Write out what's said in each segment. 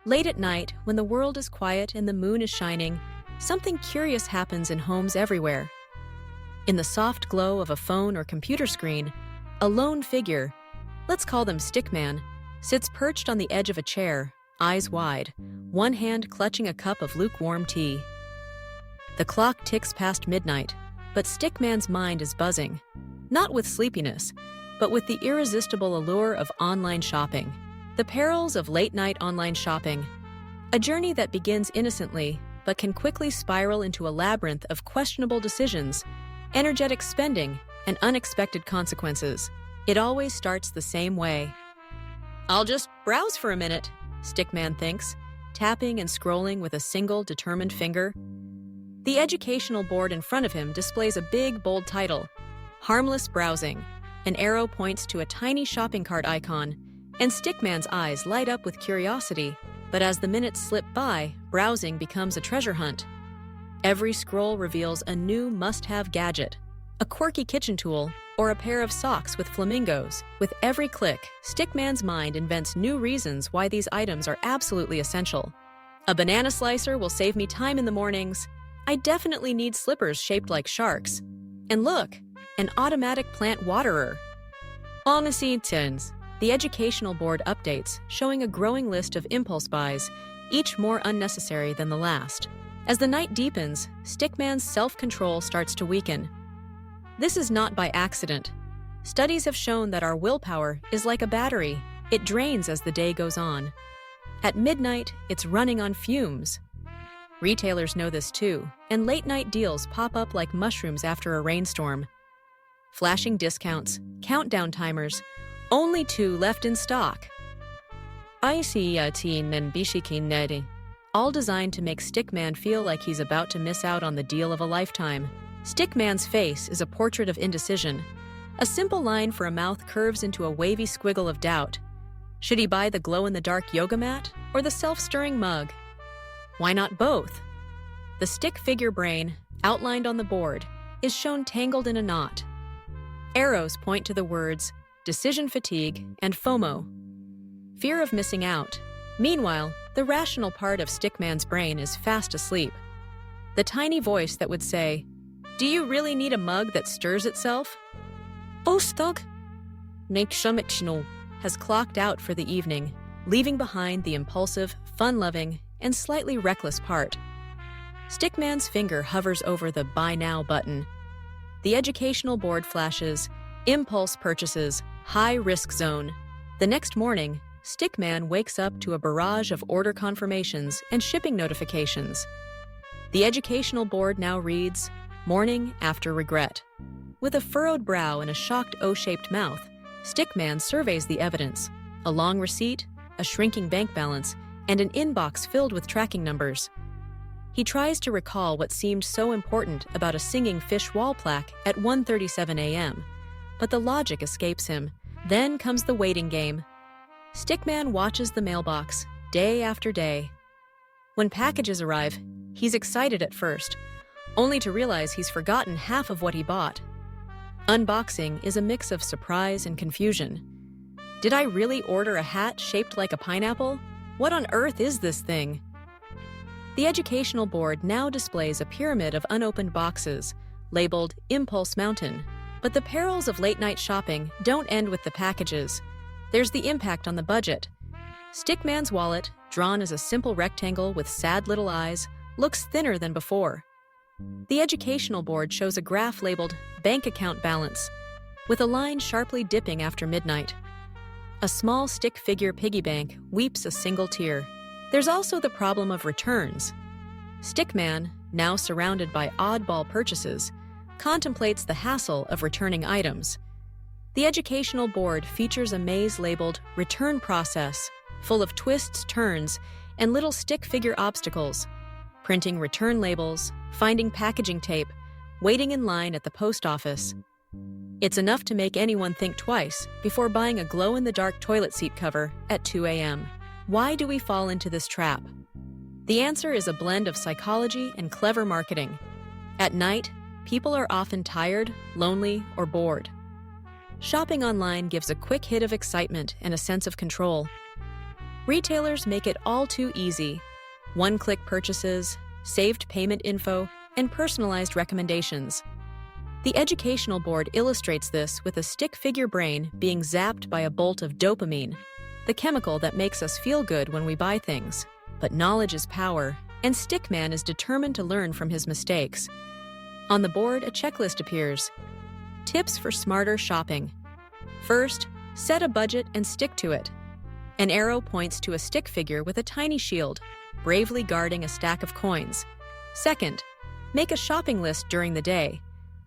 Late at night, when the world is quiet and the moon is shining, something curious happens in homes everywhere. In the soft glow of a phone or computer screen, a lone figure, let's call them Stickman, sits perched on the edge of a chair, eyes wide, one hand clutching a cup of lukewarm tea. The clock ticks past midnight, but Stickman's mind is buzzing, not with sleepiness, but with the irresistible allure of online shopping. The perils of late-night online shopping, a journey that begins innocently but can quickly spiral into a labyrinth of questionable decisions, energetic spending, and unexpected consequences. It always starts the same way. "I'll just browse for a minute," Stickman thinks, tapping and scrolling with a single determined finger. The educational board in front of him displays a big, bold title, "Harmless Browsing." An arrow points to a tiny shopping cart icon, and Stickman's eyes light up with curiosity. But as the minutes slip by, browsing becomes a treasure hunt. Every scroll reveals a new must-have gadget, a quirky kitchen tool, or a pair of socks with flamingos. With every click, Stickman's mind invents new reasons why these items are absolutely essential. A banana slicer will save me time in the mornings. I definitely need slippers shaped like sharks. And look, an automatic plant waterer. Honestly, turns. The educational board updates, showing a growing list of impulse buys, each more unnecessary than the last. As the night deepens, Stickman's self-control starts to weaken. This is not by accident. Studies have shown that our willpower is like a battery. It drains as the day goes on. At midnight, it's running on fumes. Retailers know this too, and late-night deals pop up like mushrooms after a rainstorm. Flashing discounts, countdown timers, only 2 left in stock. All designed to make Stickman feel like he's about to miss out on the deal of a lifetime. Stickman's face is a portrait of indecision. A simple line for a mouth curves into a wavy squiggle of doubt. Should he buy the glow-in-the-dark yoga mat or the self-stirring mug? Why not both? The stick figure brain, outlined on the board, is shown tangled in a knot. Arrows point to the words decision fatigue and FOMO, fear of missing out. Meanwhile, the rational part of Stickman's brain is fast asleep. The tiny voice that would say, "Do you really need a mug that stirs itself?" Ostog has clocked out for the evening, leaving behind the impulsive, fun-loving, and slightly reckless part. Stickman's finger hovers over the Buy Now button. The educational board flashes, impulse purchases, high-risk zone. The next morning, Stickman wakes up to a barrage of order confirmations and shipping notifications. The educational board now reads, "Morning after regret." With a furrowed brow and a shocked O-shaped mouth, Stickman surveys the evidence, a long receipt, a shrinking bank balance, and an inbox filled with tracking numbers. He tries to recall what seemed so important about a singing fish wall plaque at 1:37 a.m., but the logic escapes him. Then comes the waiting game. Stickman watches the mailbox, day after day. When packages arrive, he's excited at first, only to realize he's forgotten half of what he bought. Unboxing is a mix of surprise and confusion. Did I really order a hat shaped like a pineapple? What on earth is this thing? The educational board now displays a pyramid of unopened boxes, labeled Impulse Mountain. But the perils of late-night shopping don't end with the packages. There's the impact on the budget. Stickman's wallet, drawn as a simple rectangle with sad little eyes, looks thinner than before. The educational board shows a graph labeled Bank Account Balance, with a line sharply dipping after midnight. A small stick figure piggy bank weeps a single tear. There's also the problem of returns. Stickman, now surrounded by oddball purchases, contemplates the hassle of returning items. The educational board features a maze labeled Return Process, full of twists, turns, and little stick figure obstacles. Printing return labels, finding packaging tape, waiting in line at the post office. It's enough to make anyone think twice before buying a glow-in-the-dark toilet seat cover at 2 a.m. Why do we fall into this trap? The answer is a blend of psychology and clever marketing. At night, people are often tired, lonely, or bored. Shopping online gives a quick hit of excitement and a sense of control. Retailers make it all too easy. One-click purchases, saved payment info, and personalized recommendations. The Educational Board illustrates this with a stick figure brain being zapped by a bolt of dopamine, the chemical that makes us feel good when we buy things. But knowledge is power, and Stickman is determined to learn from his mistakes. On the board, a checklist appears. Tips for smarter shopping. First, set a budget and stick to it. An arrow points to a stick figure with a tiny shield, bravely guarding a stack of coins. Second, make a shopping list during the day,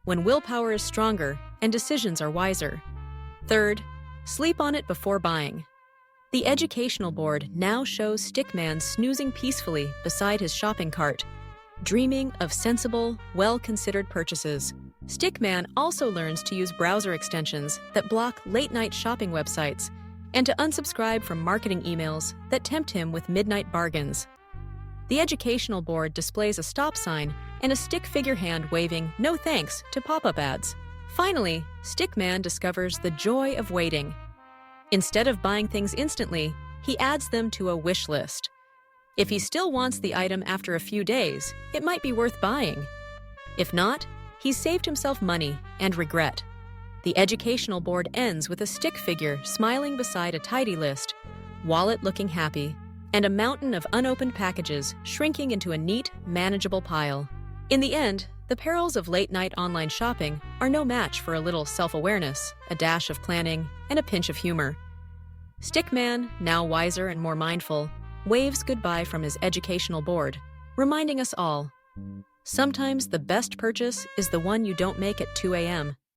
when willpower is stronger and decisions are wiser. Third, sleep on it before buying. The Educational Board now shows Stickman snoozing peacefully beside his shopping cart, dreaming of sensible, well-considered purchases. Stickman also learns to use browser extensions that block late-night shopping websites and to unsubscribe from marketing emails that tempt him with midnight bargains. The Educational Board displays a stop sign and a stick figure hand waving "No thanks" to pop-up ads. Finally, Stickman discovers the joy of waiting. Instead of buying things instantly, he adds them to a wish list. If he still wants the item after a few days, it might be worth buying. If not, he's saved himself money and regret. The Educational Board ends with a stick figure smiling beside a tidy list, wallet looking happy, and a mountain of unopened packages shrinking into a neat, manageable pile. In the end, the perils of late-night online shopping are no match for a little self-awareness, a dash of planning, and a pinch of humor. Stickman, now wiser and more mindful, waves goodbye from his Educational Board, reminding us all, sometimes the best purchase is the one you don't make at 2 a.m.